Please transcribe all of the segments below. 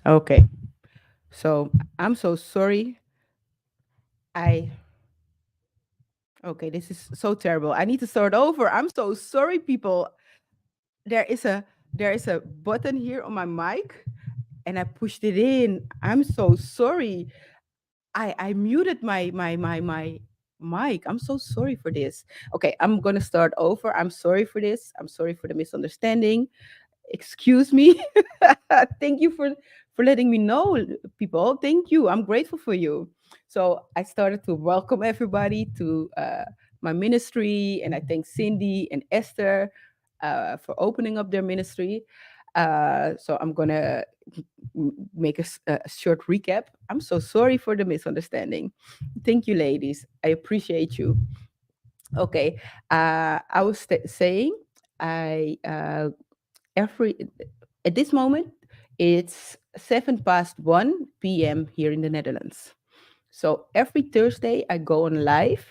Okay. So I'm so sorry. I okay, this is so terrible. I need to start over. I'm so sorry, people. There is a there is a button here on my mic and I pushed it in. I'm so sorry. I muted my mic. I'm so sorry for this. Okay, I'm gonna start over. I'm sorry for this. I'm sorry for the misunderstanding. Excuse me. Thank you for letting me know, people. Thank you. I'm grateful for you. So I started to welcome everybody to my ministry, and I thank Cindy and Esther for opening up their ministry. So I'm gonna make a short recap. I'm so sorry for the misunderstanding. Thank you, ladies. I appreciate you. Okay, I was saying I every at this moment it's 7 past 1 p.m. here in the Netherlands. So every Thursday I go on live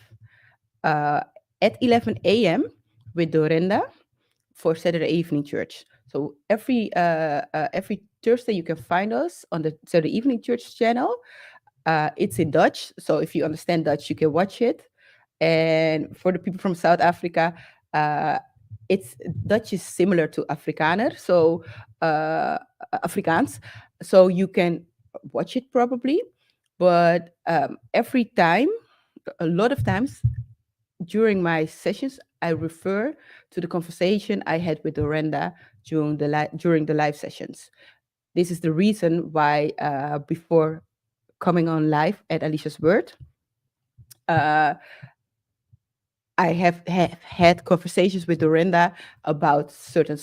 uh, at 11 a.m. with Dorenda for Saturday evening church. So every Thursday you can find us on the Saturday evening church channel. It's in Dutch, so if you understand Dutch, you can watch it. And for the people from South Africa, uh, it's Dutch is similar to Afrikaner, so Afrikaans. So you can watch it probably, but every time, a lot of times during my sessions, I refer to the conversation I had with Orenda during the live sessions. This is the reason why before coming on live at Alicia's Word, uh, I have had conversations with Dorinda about certain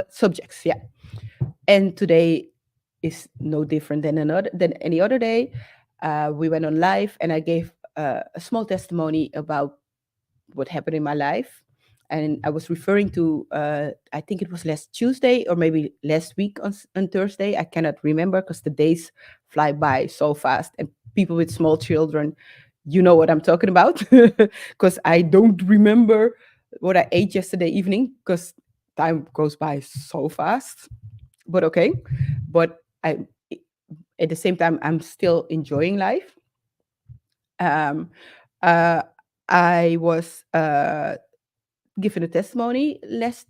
subjects. Yeah, and today is no different than any other day. We went on live, and I gave a small testimony about what happened in my life. And I was referring to, I think it was last Tuesday or maybe last week on Thursday. I cannot remember because the days fly by so fast. And people with small children, you know what I'm talking about. Because I don't remember what I ate yesterday evening because time goes by so fast. But okay. But at the same time, I'm still enjoying life. Um, uh, I was given a testimony last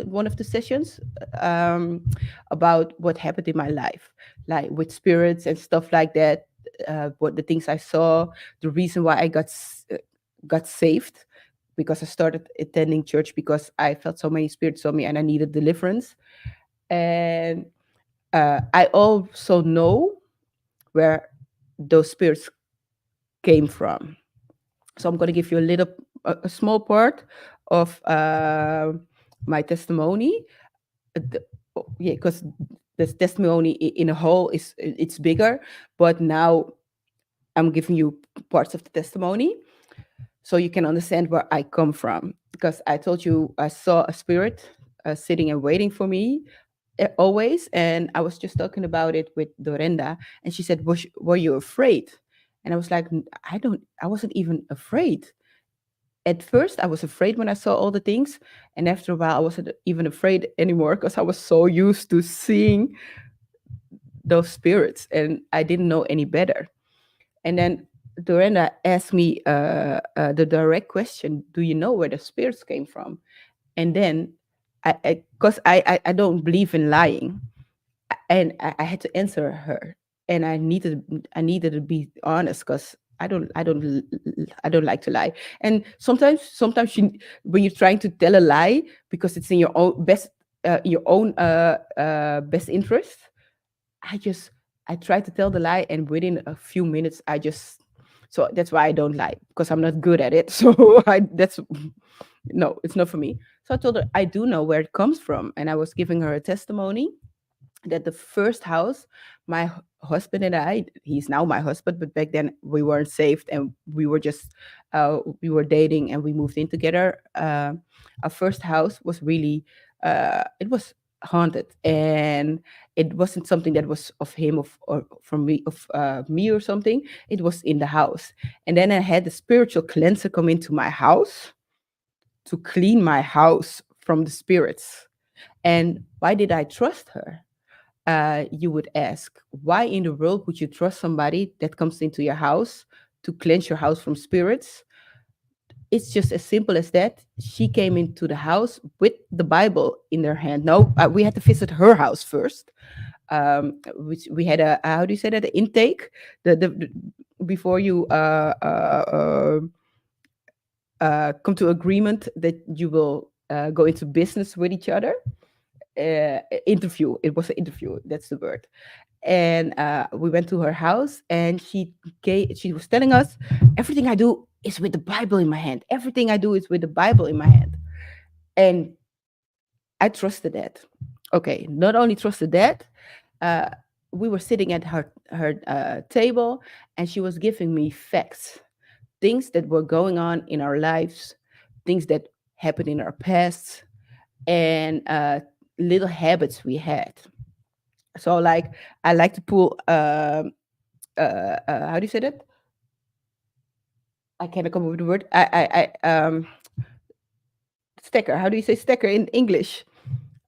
one of the sessions um, about what happened in my life, like with spirits and stuff like that. What the things I saw, the reason why I got saved, because I started attending church because I felt so many spirits on me and I needed deliverance. And I also know where those spirits came from. So I'm going to give you a small part of my testimony. Yeah, because the testimony in a whole it's bigger, but now I'm giving you parts of the testimony so you can understand where I come from. Because I told you I saw a spirit sitting and waiting for me always, and I was just talking about it with Dorenda, and she said, "Were you afraid?" And I was like, I wasn't even afraid. At first I was afraid when I saw all the things, and after a while I wasn't even afraid anymore because I was so used to seeing those spirits and I didn't know any better. And then Dorenda asked me the direct question, "Do you know where the spirits came from?" And then I don't believe in lying, and I had to answer her, and I needed to be honest because I don't like to lie. And sometimes when you're trying to tell a lie because it's in your own best interest, I just I try to tell the lie, and within a few minutes I just so that's why I don't lie, because I'm not good at it. So I that's no, it's not for me. So I told her I do know where it comes from, and I was giving her a testimony that the first house my husband and I, he's now my husband, but back then we weren't saved and we were dating and we moved in together. Our first house was really it was haunted, and it wasn't something that was of him or from me of me or something. It was in the house, and then I had the spiritual cleanser come into my house to clean my house from the spirits. And why did I trust her? you would ask, why in the world would you trust somebody that comes into your house to cleanse your house from spirits? It's just as simple as that. She came into the house with the Bible in her hand. No, we had to visit her house first. Which we had a, how do you say that, the intake, the before you come to agreement that you will go into business with each other. Interview. It was an interview. That's the word. And we went to her house, and she was telling us, everything I do is with the Bible in my hand. Everything I do is with the Bible in my hand. And I trusted that. Okay, not only trusted that, uh, we were sitting at her table, and she was giving me facts, things that were going on in our lives, things that happened in our past, and little habits we had. So, like, I like to pull. How do you say that? I cannot come up with the word. Stecker. How do you say stecker in English?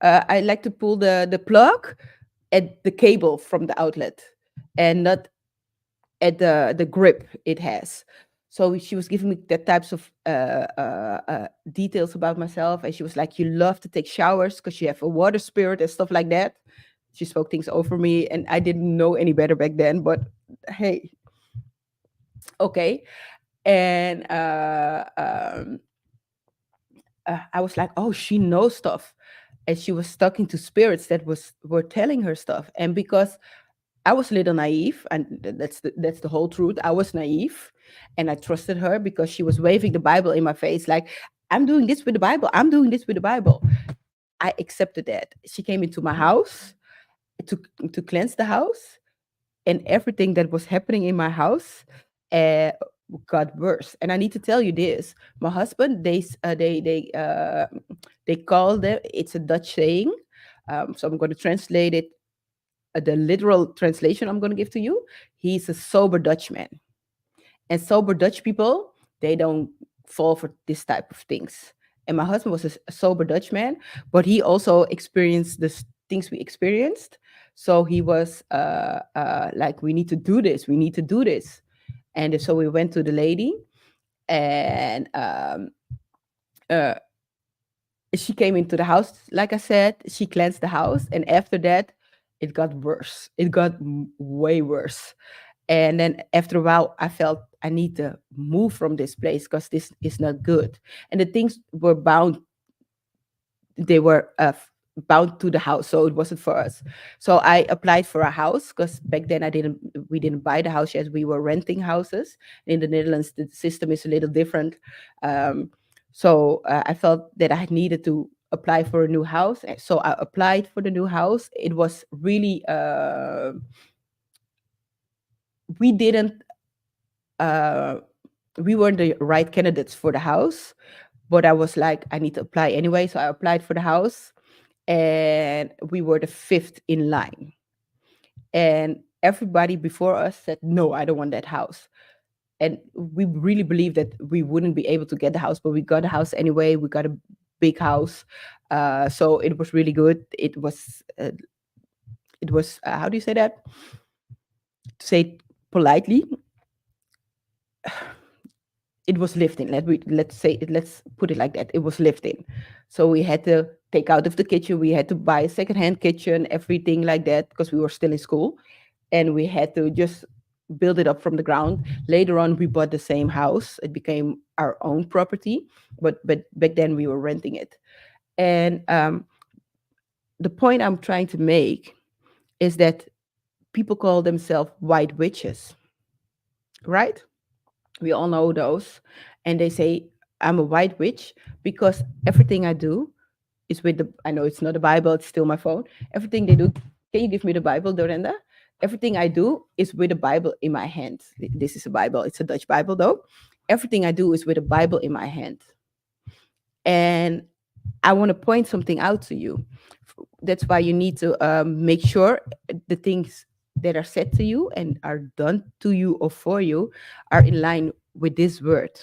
I like to pull the plug at the cable from the outlet, and not at the grip it has. So she was giving me that types of details about myself, and she was like, "You love to take showers because you have a water spirit and stuff like that." She spoke things over me, and I didn't know any better back then. But hey, okay. And I was like, "Oh, she knows stuff," and she was talking to spirits that were telling her stuff. And because I was a little naive, and that's the whole truth. I was naive, and I trusted her because she was waving the Bible in my face, like, "I'm doing this with the Bible. I'm doing this with the Bible." I accepted that. She came into my house to to cleanse the house, and everything that was happening in my house uh, got worse. And I need to tell you this: my husband, they call them. It's a Dutch saying, so I'm going to translate it. The literal translation I'm going to give to you. He's a sober Dutchman, and sober Dutch people, they don't fall for this type of things. And my husband was a sober Dutchman, but he also experienced the things we experienced. So he was like, "We need to do this. We need to do this." And so we went to the lady, and uh, she came into the house. Like I said, she cleansed the house, and after that, it got worse. It got way worse. And then after a while, I felt I need to move from this place because this is not good. And the things were bound, they were bound to the house, so it wasn't for us. So I applied for a house because back then we didn't buy the house yet. We were renting houses. In the Netherlands, the system is a little different. So I felt that I needed to apply for a new house. So I applied for the new house. It was really we didn't uh, we weren't the right candidates for the house, but I was like, I need to apply anyway. So I applied for the house, and we were the fifth in line. And everybody before us said, "No, I don't want that house." And we really believed that we wouldn't be able to get the house, but we got a house anyway. We got a big house. So it was really good. It was how do you say that? To say it politely, it was lifting. Let's put it like that. It was lifting. So we had to take out of the kitchen. We had to buy a secondhand kitchen, everything like that, because we were still in school, and we had to just build it up from the ground. Later on, we bought the same house. It became our own property, but back then we were renting it. And the point I'm trying to make is that people call themselves white witches, right? We all know those. And they say, "I'm a white witch because everything I do is with the, I know it's not the Bible, it's still my phone. Everything they do, can you give me the Bible, Dorenda? Everything I do is with a Bible in my hand." This is a Bible, it's a Dutch Bible though. "Everything I do is with a Bible in my hand." And I want to point something out to you. That's why you need to make sure the things that are said to you and are done to you or for you are in line with this word.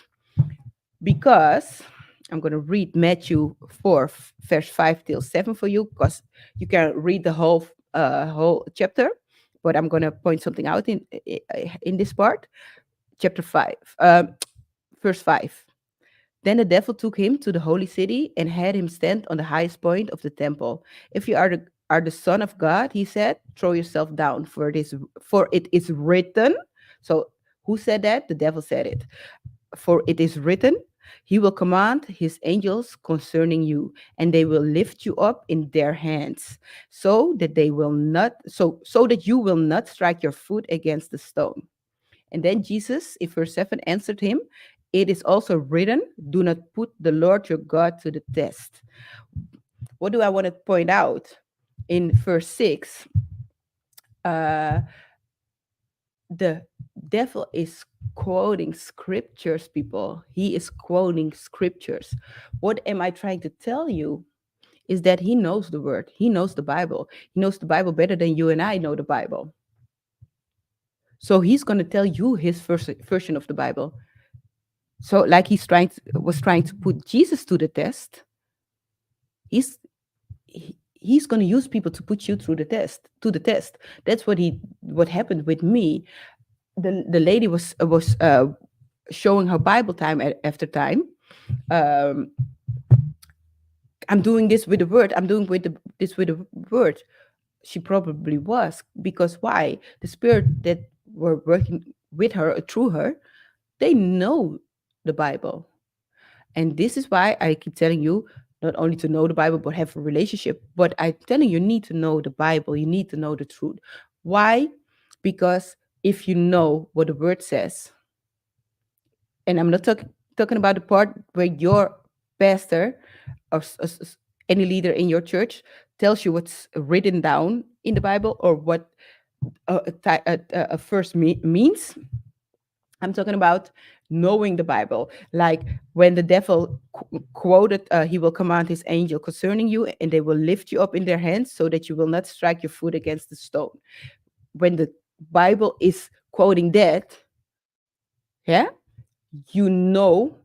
Because I'm going to read Matthew 4, verse 5 till 7 for you, because you can read the whole whole chapter, but I'm going to point something out in this part. Chapter 5, verse 5. Then the devil took him to the holy city and had him stand on the highest point of the temple. If you are the son of God, he said, throw yourself down, for it is written. So who said that? The devil said it. For it is written, he will command his angels concerning you, and they will lift you up in their hands, so that you will not strike your foot against the stone. And then Jesus, in verse 7, answered him, it is also written, do not put the Lord your God to the test. What do I want to point out? In verse 6, uh, the devil is quoting scriptures, people. He is quoting scriptures. What am I trying to tell you? Is that he knows the word. He knows the Bible. He knows the Bible better than you and I know the Bible. So he's going to tell you his version of the Bible. So like was trying to put Jesus to the test, he's going to use people to put you through the test. That's what happened with me. The lady was showing her Bible time after time. um I'm doing this with the word. I'm doing this with the word. She probably was, because why? The spirit that were working with her, through her, they know the Bible. And this is why I keep telling you not only to know the Bible, but have a relationship. But I'm telling you, you need to know the Bible. You need to know the truth. Why? Because if you know what the word says, and I'm not talking about the part where your pastor or any leader in your church tells you what's written down in the Bible, or what a verse means. I'm talking about knowing the Bible. Like when the devil quoted, he will command his angel concerning you, and they will lift you up in their hands so that you will not strike your foot against the stone. When the Bible is quoting that, yeah, you know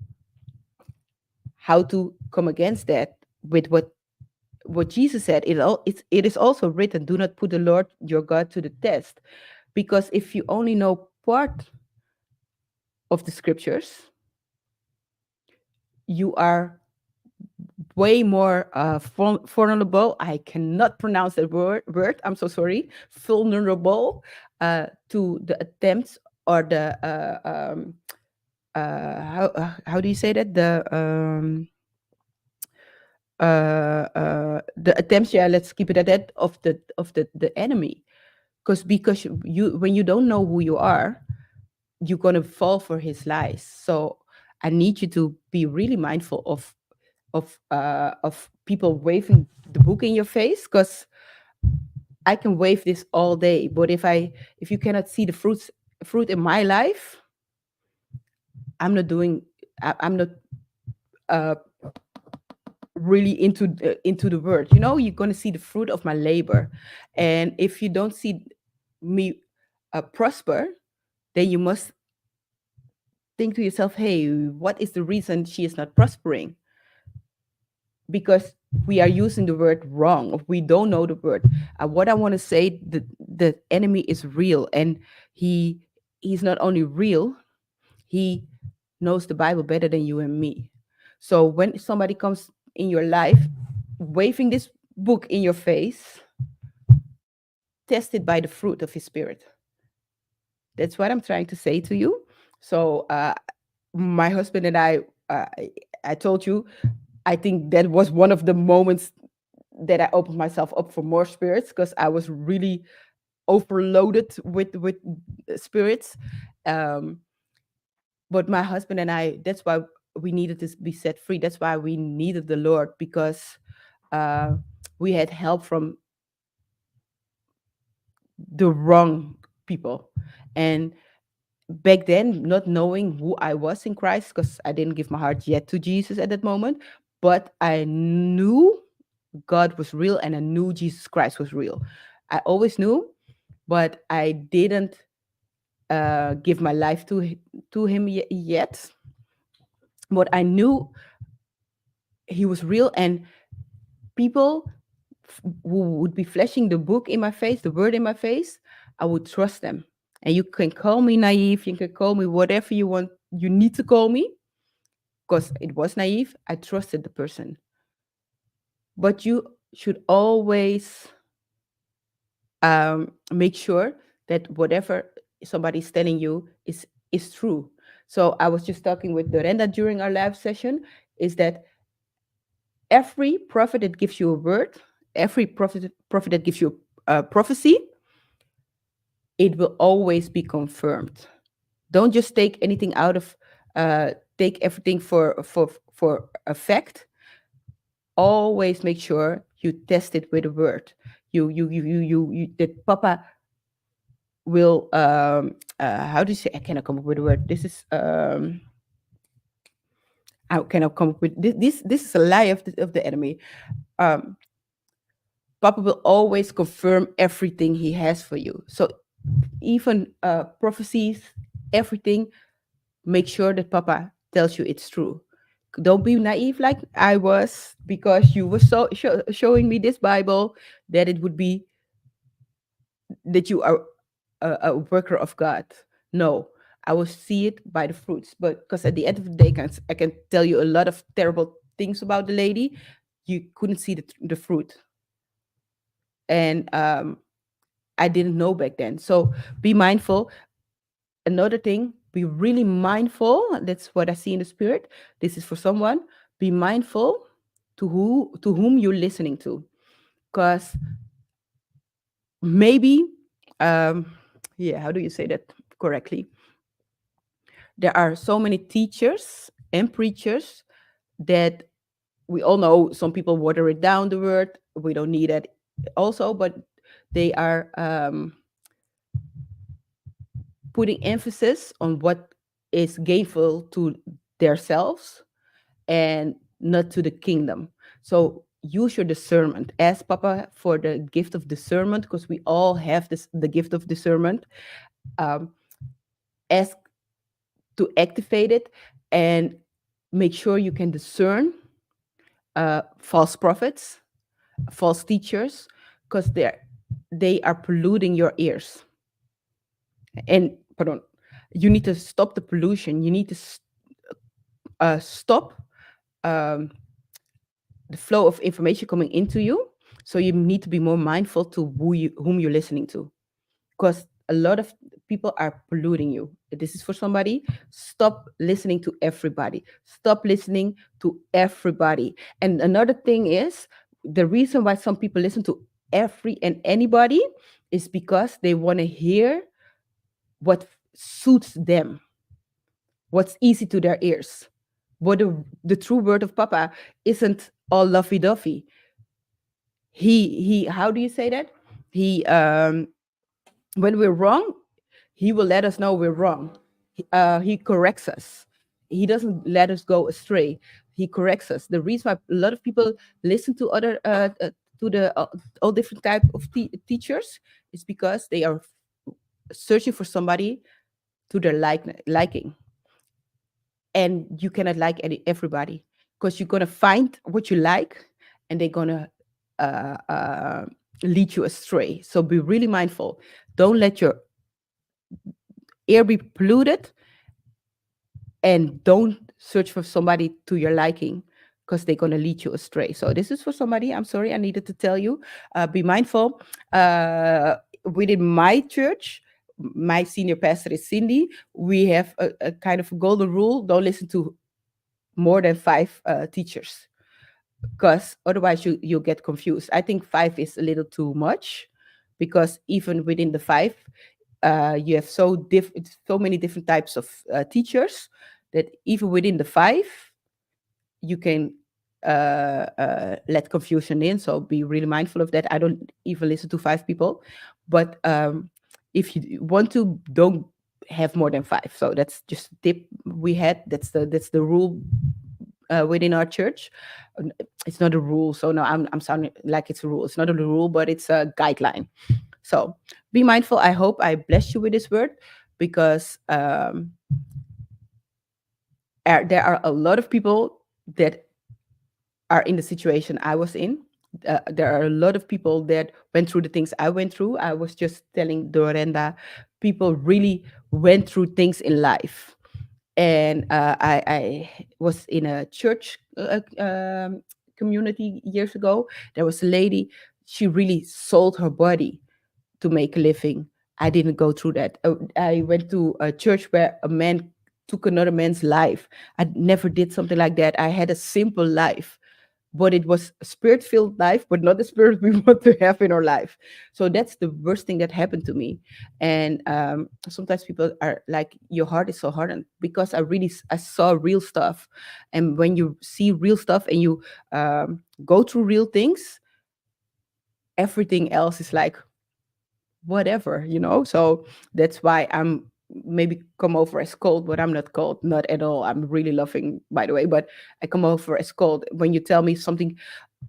how to come against that with what Jesus said. It is also written, do not put the Lord your God to the test. Because if you only know part of the scriptures, you are way more vulnerable. I cannot pronounce that word. I'm so sorry. Vulnerable to the attempts, or the how do you say that? The attempts. Yeah, let's keep it at that, of the enemy. Because you, when you don't know who you are, you're gonna fall for his lies. So I need you to be really mindful of people waving the book in your face, because I can wave this all day, but if you cannot see the fruit in my life, I'm not doing. I'm not uh, really into the word. You're gonna see the fruit of my labor, and if you don't see me prosper, then you must think to yourself, hey, what is the reason she is not prospering? Because we are using the word wrong. We don't know the word. What I want to say, the enemy is real, and he's not only real, he knows the Bible better than you and me. So when somebody comes in your life waving this book in your face, test it by the fruit of his spirit. That's what I'm trying to say to you. So my husband and I told you, I think that was one of the moments that I opened myself up for more spirits, because I was really overloaded with spirits. Um, but my husband and I, that's why we needed to be set free. That's why we needed the Lord, because uh, we had help from the wrong people. And back then, not knowing who I was in Christ, because I didn't give my heart yet to Jesus at that moment, but I knew God was real, and I knew Jesus Christ was real. I always knew, but I didn't give my life to him yet. But I knew he was real, and people who would be flashing the book in my face, the word in my face, I would trust them. And you can call me naive, you can call me whatever you want, you need to call me, because it was naive. I trusted the person. But you should always make sure that whatever somebody's telling you is true. So I was just talking with Dorenda during our live session, is that every prophet that gives you a word, every prophet that gives you a prophecy, it will always be confirmed. Don't just take anything out of take everything for a fact. Always make sure you test it with a word. You that Papa will how do you say, I cannot come up with a word. This is how can I come up with this is a lie of the enemy. Um Papa will always confirm everything he has for you. So even prophecies, everything, make sure that Papa tells you it's true. Don't be naive like I was, because you were showing me this Bible, that it would be that you are a worker of God. No, I will see it by the fruits. But because at the end of the day, I can tell you a lot of terrible things about the lady. You couldn't see the fruit. And I didn't know back then. So be mindful. Another thing, be really mindful. That's what I see in the spirit. This is for someone. Be mindful to whom you're listening to, because maybe, yeah, how do you say that correctly? There are so many teachers and preachers that we all know. Some people water it down, the word. We don't need it also, but they are putting emphasis on what is gainful to themselves and not to the kingdom. So use your discernment. Ask Papa for the gift of discernment, because we all have the gift of discernment. Um, ask to activate it, and make sure you can discern false prophets, false teachers, because they are polluting your ears. And pardon, you need to stop the pollution. You need to stop um, the flow of information coming into you. So you need to be more mindful to whom you're listening to, because a lot of people are polluting you. This is for somebody. Stop listening to everybody. Stop listening to everybody. And another thing is, the reason why some people listen to every and anybody is because they want to hear what suits them, what's easy to their ears. But the true word of Papa isn't all lovey-dovey. He how do you say that? He when we're wrong, he will let us know we're wrong. He corrects us. He doesn't let us go astray. He corrects us. The reason why a lot of people listen to other to the all different type of teachers is because they are searching for somebody to their liking. And you cannot like everybody, because you're gonna find what you like, and they're gonna uh, uh, lead you astray. So be really mindful. Don't let your ear be polluted, and don't search for somebody to your liking, because they're going to lead you astray. So this is for somebody. I'm sorry, I needed to tell you. Be mindful. Within my church, my senior pastor is Cindy. We have a kind of golden rule: don't listen to more than 5 teachers, because otherwise you'll get confused. I think 5 is a little too much, because even within the 5, you have so many different types of teachers, that even within the 5, you can let confusion in. So be really mindful of that. I don't even listen to 5 people, but if you want to, don't have more than 5. So that's just a tip we had. That's the rule within our church. It's not a rule, so no, I'm sounding like it's a rule. It's not a rule, but it's a guideline. So be mindful. I hope I blessed you with this word, because there are a lot of people that are in the situation I was in. There are a lot of people that went through the things I went through. I was just telling Dorenda, people really went through things in life. And I was in a church community years ago. There was a lady, she really sold her body to make a living. I didn't go through that. I went to a church where a man took another man's life. I never did something like that. I had a simple life, but it was a spirit-filled life, but not the spirit we want to have in our life. So that's the worst thing that happened to me. And sometimes people are like, "Your heart is so hardened," because I saw real stuff, and when you see real stuff and you go through real things, everything else is like whatever, you know. So that's why I'm maybe come over as cold, but I'm not cold, not at all. I'm really loving, by the way, but I come over as cold when you tell me something.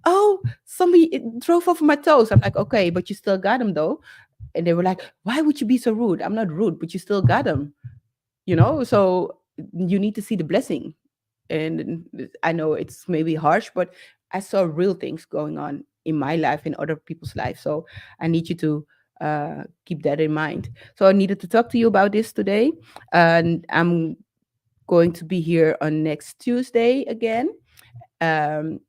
Oh, somebody drove over my toes. I'm like, okay, but you still got them though. And they were like, why would you be so rude? I'm not rude, but you still got them, you know. So you need to see the blessing. And I know it's maybe harsh, but I saw real things going on in my life, in other people's lives. So I need you to keep that in mind. So I needed to talk to you about this today, and I'm going to be here on next Tuesday again. Um,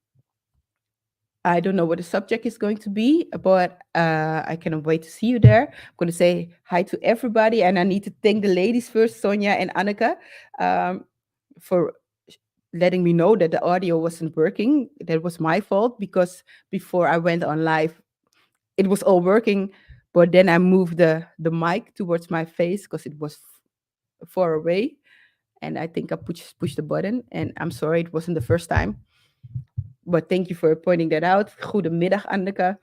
I don't know what the subject is going to be, but I cannot wait to see you there. I'm going to say hi to everybody, and I need to thank the ladies first, Sonia and Anneke, um, for letting me know that the audio wasn't working. That was my fault because before I went on live, it was all working, but then I moved the mic towards my face because it was far away, and I think I pushed the button. And I'm sorry, it wasn't the first time, but thank you for pointing that out. Goedemiddag, Anneke.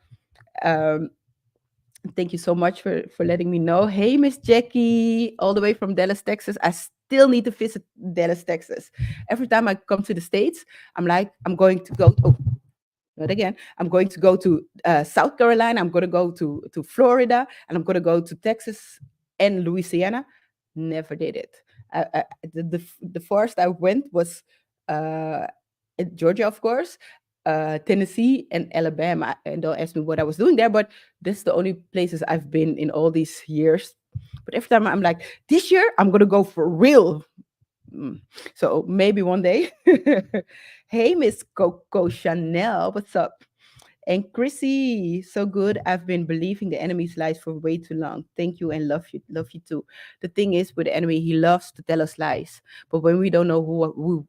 Um, Thank you so much for letting me know. Hey, Miss Jackie, all the way from Dallas, Texas. I still need to visit Dallas, Texas. Every time I come to the States, I'm like, I'm going to go. Oh, not again. I'm going to go to South Carolina. I'm going to go to Florida, and I'm going to go to Texas and Louisiana. Never did it. The first I went was uh, in Georgia, of course, Tennessee, and Alabama. And don't ask me what I was doing there, but this is the only places I've been in all these years. But every time I'm like, this year I'm going to go for real. Mm. So maybe one day. Hey, Miss Coco Chanel, what's up? And Chrissy, so good. I've been believing the enemy's lies for way too long. Thank you and love you too. The thing is, with the enemy, he loves to tell us lies. But when we don't know who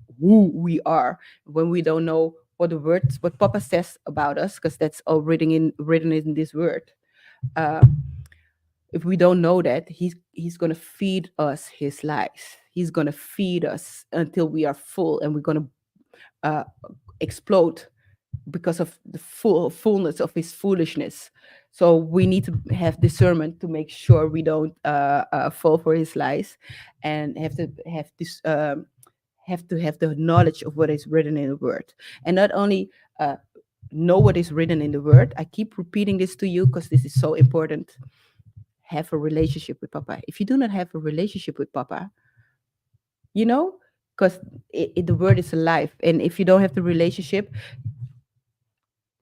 we are, when we don't know what the words, what Papa says about us, because that's all written in this word. Uh, if we don't know that, he's gonna feed us his lies. He's gonna feed us until we are full, and we're gonna uh, explode because of the fullness of his foolishness. So we need to have discernment to make sure we don't fall for his lies, and have to have the knowledge of what is written in the word, and not only know what is written in the word. I keep repeating this to you because this is so important. Have a relationship with Papa. If you do not have a relationship with Papa, you know, because the word is alive, and if you don't have the relationship,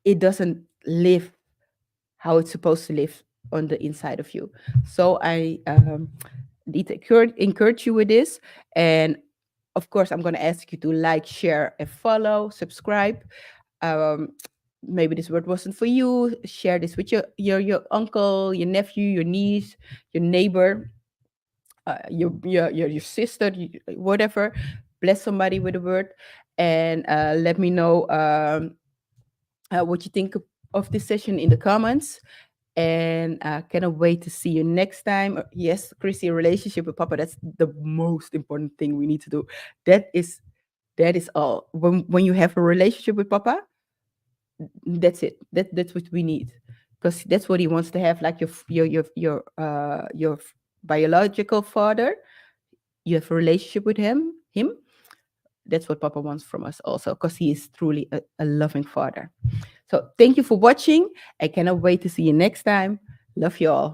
it doesn't live how it's supposed to live on the inside of you. So I need to encourage you with this. And of course, I'm going to ask you to like, share, and follow, subscribe. Um, Maybe this word wasn't for you. Share this with your uncle, your nephew, your niece, your neighbor, your sister, whatever. Bless somebody with a word, and let me know what you think of this session in the comments. And I cannot wait to see you next time. Yes, Chrissy, relationship with Papa, that's the most important thing we need to do. That is all. When you have a relationship with Papa, that's it. That's what we need, because that's what he wants to have, like your biological father. You have a relationship with him. That's what Papa wants from us also, because he is truly a loving father. So thank you for watching. I cannot wait to see you next time. Love you all.